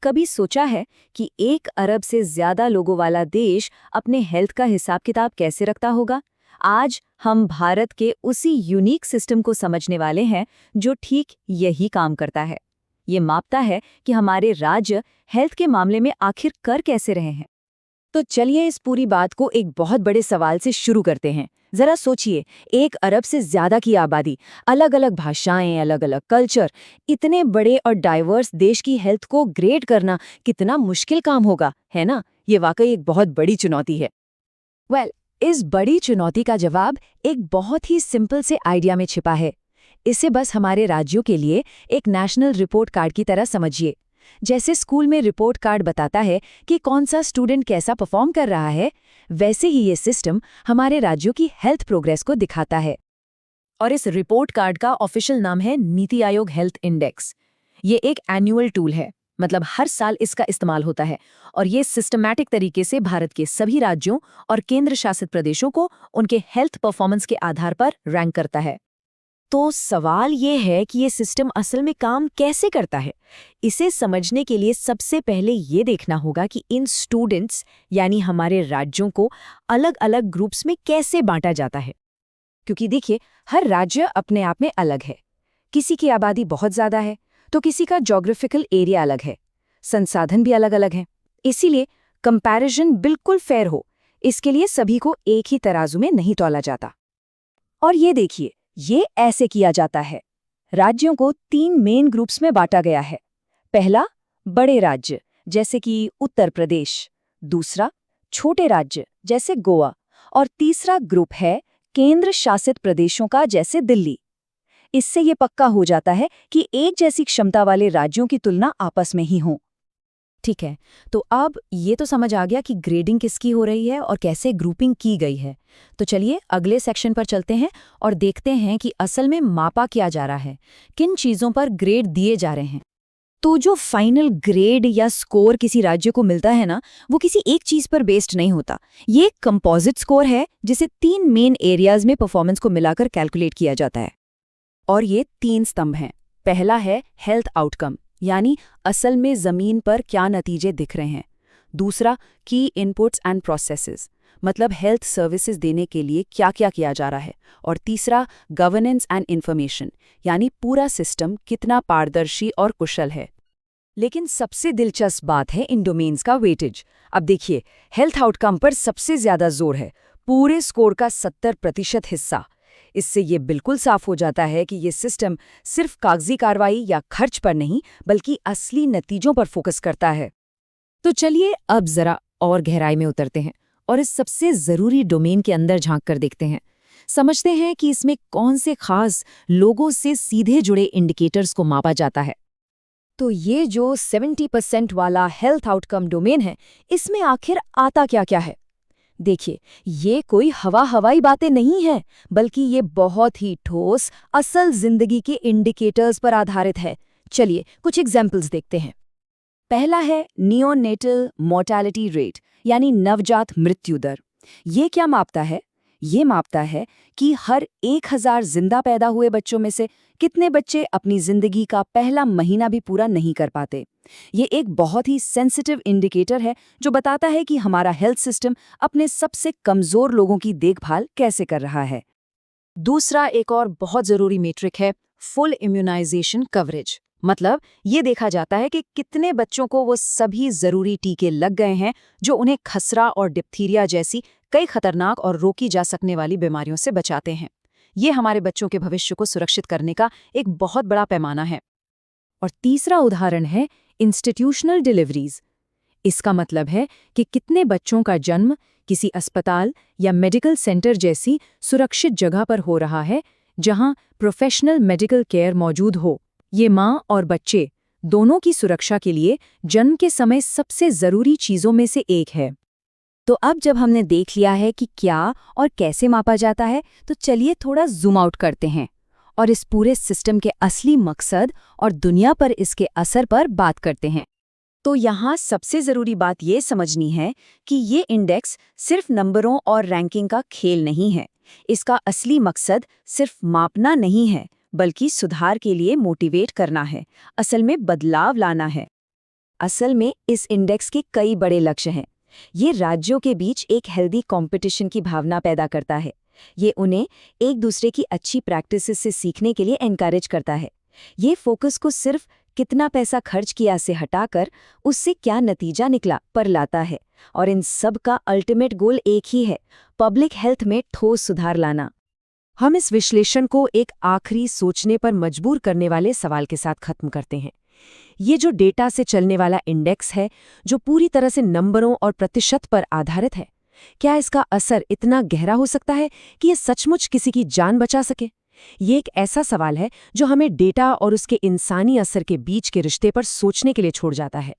कभी सोचा है कि 1 अरब से ज्यादा लोगों वाला देश अपने हेल्थ का हिसाब किताब कैसे रखता होगा? आज हम भारत के उसी यूनिक सिस्टम को समझने वाले हैं जो ठीक यही काम करता है। ये मापता है कि हमारे राज्य हेल्थ के मामले में आखिर कर कैसे रहे हैं। तो चलिए इस पूरी बात को एक बहुत बड़े सवाल से शुरू करते हैं। जरा सोचिए, 1 अरब से ज्यादा की आबादी, अलग अलग भाषाएं, अलग अलग कल्चर, इतने बड़े और डाइवर्स देश की हेल्थ को ग्रेड करना कितना मुश्किल काम होगा, है ना? ये वाकई एक बहुत बड़ी चुनौती है। इस बड़ी चुनौती का जवाब एक बहुत ही सिंपल से आइडिया में छिपा है। इसे बस हमारे राज्यों के लिए एक नेशनल रिपोर्ट कार्ड की तरह समझिए। जैसे स्कूल में रिपोर्ट कार्ड बताता है कि कौन सा स्टूडेंट कैसा परफॉर्म कर रहा है, वैसे ही ये सिस्टम हमारे राज्यों की हेल्थ प्रोग्रेस को दिखाता है। और इस रिपोर्ट कार्ड का ऑफिशियल नाम है नीति आयोग हेल्थ इंडेक्स। ये एक एनुअल टूल है, मतलब हर साल इसका इस्तेमाल होता है और ये सिस्टमैटिक तरीके से भारत के सभी राज्यों और केंद्र शासित प्रदेशों को उनके हेल्थ परफॉर्मेंस के आधार पर रैंक करता है। तो सवाल ये है कि ये सिस्टम असल में काम कैसे करता है। इसे समझने के लिए सबसे पहले ये देखना होगा कि इन स्टूडेंट्स यानी हमारे राज्यों को अलग अलग ग्रुप्स में कैसे बांटा जाता है। क्योंकि देखिए, हर राज्य अपने आप में अलग है। किसी की आबादी बहुत ज़्यादा है तो किसी का ज्योग्राफिकल एरिया अलग है, संसाधन भी अलग अलग हैं। इसीलिए कंपैरिजन बिल्कुल फेयर हो, इसके लिए सभी को एक ही तराजू में नहीं तौला जाता। और ये देखिए, ये ऐसे किया जाता है। राज्यों को 3 मेन ग्रुप्स में बांटा गया है। पहला, बड़े राज्य जैसे कि उत्तर प्रदेश। दूसरा, छोटे राज्य जैसे गोवा। और तीसरा ग्रुप है केंद्र शासित प्रदेशों का, जैसे दिल्ली। इससे ये पक्का हो जाता है कि एक जैसी क्षमता वाले राज्यों की तुलना आपस में ही हो। ठीक है, तो अब ये तो समझ आ गया कि ग्रेडिंग किसकी हो रही है और कैसे ग्रुपिंग की गई है। तो चलिए अगले सेक्शन पर चलते हैं और देखते हैं कि असल में मापा क्या जा रहा है, किन चीज़ों पर ग्रेड दिए जा रहे हैं। तो जो फाइनल ग्रेड या स्कोर किसी राज्य को मिलता है ना, वो किसी एक चीज़ पर बेस्ड नहीं होता। ये एक कंपोजिट स्कोर है जिसे 3 मेन एरियाज में परफॉर्मेंस को मिलाकर कैलकुलेट किया जाता है। और ये 3 स्तंभ हैं। पहला है हेल्थ आउटकम, यानी असल में जमीन पर क्या नतीजे दिख रहे हैं। दूसरा, की इनपुट्स एंड प्रोसेसेस, मतलब हेल्थ सर्विसेज देने के लिए क्या क्या किया जा रहा है। और तीसरा, गवर्नेंस एंड इंफॉर्मेशन, यानी पूरा सिस्टम कितना पारदर्शी और कुशल है। लेकिन सबसे दिलचस्प बात है इन डोमेन्स का वेटेज। अब देखिए, हेल्थ आउटकम पर सबसे ज्यादा जोर है, पूरे स्कोर का 70% हिस्सा। इससे ये बिल्कुल साफ हो जाता है कि ये सिस्टम सिर्फ कागजी कार्रवाई या खर्च पर नहीं, बल्कि असली नतीजों पर फोकस करता है। तो चलिए अब जरा और गहराई में उतरते हैं और इस सबसे जरूरी डोमेन के अंदर झांक कर देखते हैं। समझते हैं कि इसमें कौन से खास लोगों से सीधे जुड़े इंडिकेटर्स को मापा जाता है। तो ये जो 70% वाला हेल्थ आउटकम डोमेन है, इसमें आखिर आता क्या क्या है? देखिए, ये कोई हवाई बातें नहीं है, बल्कि ये बहुत ही ठोस असल जिंदगी के इंडिकेटर्स पर आधारित है। चलिए कुछ एग्जाम्पल्स देखते हैं। पहला है नियोनेटल मोर्टेलिटी रेट, यानी नवजात मृत्यु दर। ये क्या मापता है? ये मापता है कि हर 1000 जिंदा पैदा हुए बच्चों में से कितने बच्चे अपनी जिंदगी का पहला महीना भी पूरा नहीं कर पाते। ये एक बहुत ही सेंसिटिव इंडिकेटर है जो बताता है कि हमारा हेल्थ सिस्टम अपने सबसे कमजोर लोगों की देखभाल कैसे कर रहा है। दूसरा एक और बहुत जरूरी मीट्रिक है फुल इम्यूनाइजेशन कवरेज, मतलब ये देखा जाता है कि कितने बच्चों को वो सभी जरूरी टीके लग गए हैं जो उन्हें खसरा और डिप्थीरिया जैसी कई खतरनाक और रोकी जा सकने वाली बीमारियों से बचाते हैं। ये हमारे बच्चों के भविष्य को सुरक्षित करने का एक बहुत बड़ा पैमाना है। और तीसरा उदाहरण है इंस्टीट्यूशनल डिलीवरीज। इसका मतलब है कि कितने बच्चों का जन्म किसी अस्पताल या मेडिकल सेंटर जैसी सुरक्षित जगह पर हो रहा है, जहां प्रोफेशनल मेडिकल केयर मौजूद हो। ये माँ और बच्चे दोनों की सुरक्षा के लिए जन्म के समय सबसे जरूरी चीजों में से एक है। तो अब जब हमने देख लिया है कि क्या और कैसे मापा जाता है, तो चलिए थोड़ा जूम आउट करते हैं और इस पूरे सिस्टम के असली मकसद और दुनिया पर इसके असर पर बात करते हैं। तो यहाँ सबसे ज़रूरी बात ये समझनी है कि ये इंडेक्स सिर्फ नंबरों और रैंकिंग का खेल नहीं है। इसका असली मकसद सिर्फ मापना नहीं है, बल्कि सुधार के लिए मोटिवेट करना है, असल में बदलाव लाना है। असल में इस इंडेक्स के कई बड़े लक्ष्य हैं। ये राज्यों के बीच एक हेल्दी कंपटीशन की भावना पैदा करता है। ये उन्हें एक दूसरे की अच्छी प्रैक्टिसेस से सीखने के लिए एनकरेज करता है। ये फोकस को सिर्फ कितना पैसा खर्च किया से हटाकर उससे क्या नतीजा निकला पर लाता है। और इन सब का अल्टीमेट गोल एक ही है, पब्लिक हेल्थ में ठोस सुधार लाना। हम इस विश्लेषण को एक आखिरी सोचने पर मजबूर करने वाले सवाल के साथ खत्म करते हैं। ये जो डेटा से चलने वाला इंडेक्स है, जो पूरी तरह से नंबरों और प्रतिशत पर आधारित है, क्या इसका असर इतना गहरा हो सकता है कि ये सचमुच किसी की जान बचा सके? ये एक ऐसा सवाल है जो हमें डेटा और उसके इंसानी असर के बीच के रिश्ते पर सोचने के लिए छोड़ जाता है।